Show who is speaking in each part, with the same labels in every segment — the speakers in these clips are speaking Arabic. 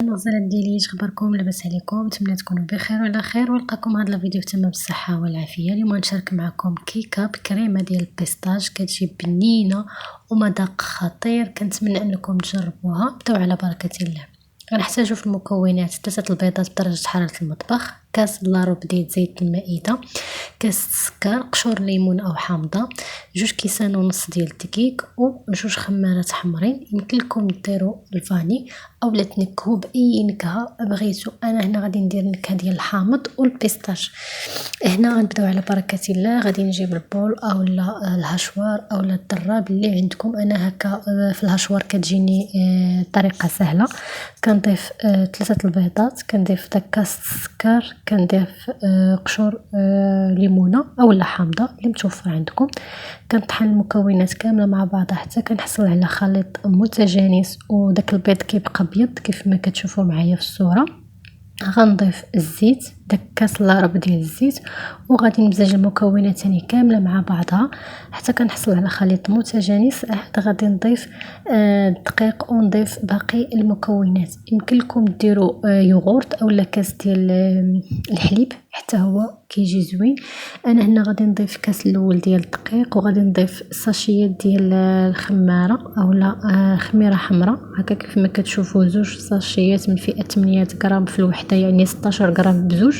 Speaker 1: الغزالات ديالي، اش اخباركم؟ لاباس عليكم؟ نتمنى تكونوا بخير وعلى خير ونلقاكم هذا الفيديو تمام بالصحه والعافيه. اليوم غنشارك معكم كيكه بكريمه ديال البيستاج كتجي بنينه ومذاق خطير، كنتمنى انكم تجربوها. بداو على بركه الله. غنحتاجو في المكونات 3 البيضات بدرجه حراره المطبخ، كاس لاروب ديال زيت المائده، كاس السكر، قشور ليمون او حامضه، 2 كيسان ونص ديال الدقيق و2 خمارات حمرين. يمكن لكم ديروا الفاني اولا تنكهوا باي نكهه بغيتو. انا هنا غادي ندير النكهه ديال الحامض والبيستاش. هنا غنبداو على بركه الله. غادي نجيب البول اولا الهشوار اولا الدراب اللي عندكم. انا هكا في الهشوار كتجيني طريقه سهله. كنضيف 3 البيضات، كنضيف داك كاس السكر، كنضيف قشور ليمونه اولا حامضه اللي متوفر عندكم. كنطحن المكونات كامله مع بعضها حتى كنحصل على خليط متجانس وداك البيض كيبقى ابيض كيف ما كتشوفوا معايا في الصوره. غنضيف الزيت، داك كاس لاروب ديال الزيت، وغادي نمزج المكونات ثاني كامله مع بعضها حتى كنحصل على خليط متجانس. عاد غادي نضيف الدقيق ونضيف باقي المكونات. يمكن لكم ديروا يوغورت اولا كاس ديال الحليب حتى هو كيجي زوين. انا هنا غادي نضيف كاس الاول ديال الدقيق، وغادي نضيف ساشيات ديال الخماره اولا خميره حمراء هكا كيف ما كتشوفوا، 2 ساشيات من فئه 8 غرام في الوحده، يعني 16 غرام بزوج.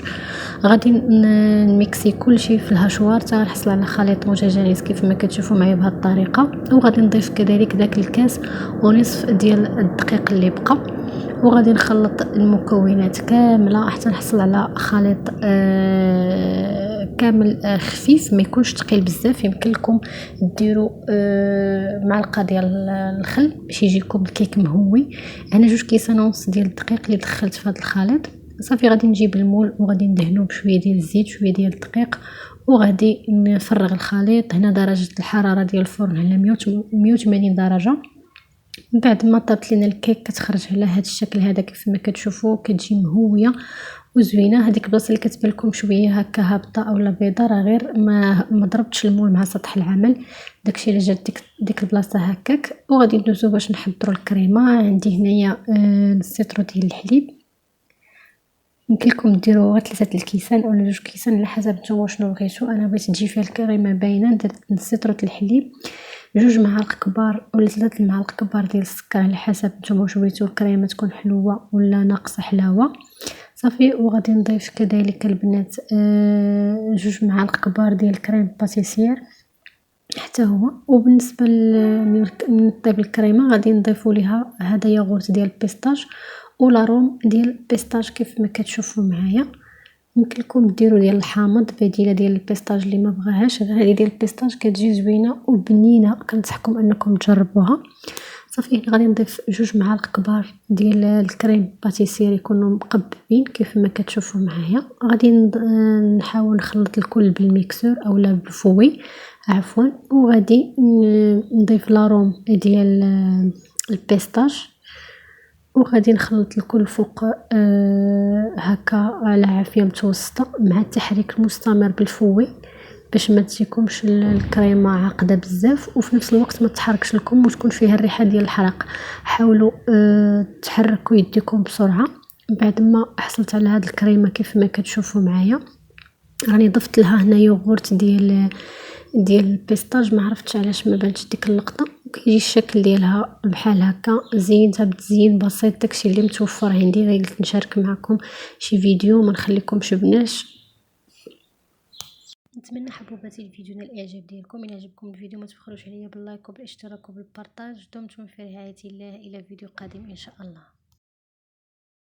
Speaker 1: غادي نميكسي كلشي في الهشوار حتى نحصل على خليط متجانس كيف ما كتشوفوا معايا بهذه الطريقه. وغادي نضيف كذلك داك الكاس ونصف ديال الدقيق اللي بقى، وغادي نخلط المكونات كامله حتى نحصل على خليط كامل خفيف، ما يكونش ثقيل بزاف. يمكن لكم ديروا معلقه ديال الخل باش يجيكم الكيك مهوي. انا 2 كيسان ونص ديال الدقيق اللي دخلت في هذا الخليط. صافي غادي نجيب المول وغادي ندهنوه بشويه ديال الزيت شويه ديال الدقيق، وغادي نفرغ الخليط. هنا درجه الحراره ديال الفرن على 180 درجه. من بعد ما طابت لينا الكيك كتخرج على هذا الشكل هذا كيف ما كتشوفوا، كتجي مهويه وزوينه. هذيك البلاصه اللي كتبان لكم شويه هكا هابطه اولا بيضه راه غير ما ضربتش المول مع سطح العمل، داكشي اللي جات ديك البلاصه هكاك. وغادي ندوزو باش نحضروا الكريمه. عندي هنايا نص لتر ديال الحليب، يمكن لكم ديروا غير 3 الكيسان اولا 2 كيسان على حسب نتوما شنو بغيتو. انا بغيت تجي فيها الكريمه باينه، درت نص لتر الحليب، 2 معالق كبار ولا 3 المعالق كبار ديال السكر على حسب نتوما واش بغيتو الكريمه تكون حلوه ولا ناقصه حلاوه. صافي وغادي نضيف كذلك البنات 2 معالق كبار ديال الكريم باتيسير حتى هو. وبالنسبه لطيب الكريمه غادي نضيفوا ليها هذا ياغورت ديال البيستاج ولا روم ديال البيستاج كيف ما كتشوفوا معايا. يمكن لكم ديروا ديال الحامض بديله ديال البيستاج اللي ما بغاهاش. هذه ديال البيستاج كتجي زوينه وبنينه، كنصحكم انكم تجربوها. صافي غادي نضيف 2 معالق كبار ديال الكريم باتيسير يكونوا مقببين كيف ما كتشوفوا معايا. غادي نحاول نخلط الكل بالميكسور اولا بالفوي عفوا. وغادي نضيف لاروم ديال البيستاج وغادي نخلط الكل فوق هكا على عافيه متوسطه مع التحريك المستمر بالفوي باش ما تجيكمش الكريمه عاقده بزاف وفي نفس الوقت ما تحركش لكم وتكون فيها الريحه ديال الحرق. حاولوا تحركوا يديكم بسرعه. بعد ما حصلت على هاد الكريمه كيف ما كتشوفوا معايا، راني ضفت لها هنا يوغورت ديال البيستاج. ما عرفتش علاش ما بانتش ديك اللقطه. كيجي الشكل ديالها بحال هكا، زينتها بتزيين بسيط. داكشي اللي متوفر عندي، غير قلت نشارك معكم شي فيديو ما نخليكمش بناش. نتمنى حبوباتي الفيديو نال الاعجاب ديالكم. الى عجبكم الفيديو ما تبخلوش عليا باللايك وبالاشتراك وبالبارطاج. دمتم في رعايه الله، الى فيديو قادم ان شاء الله.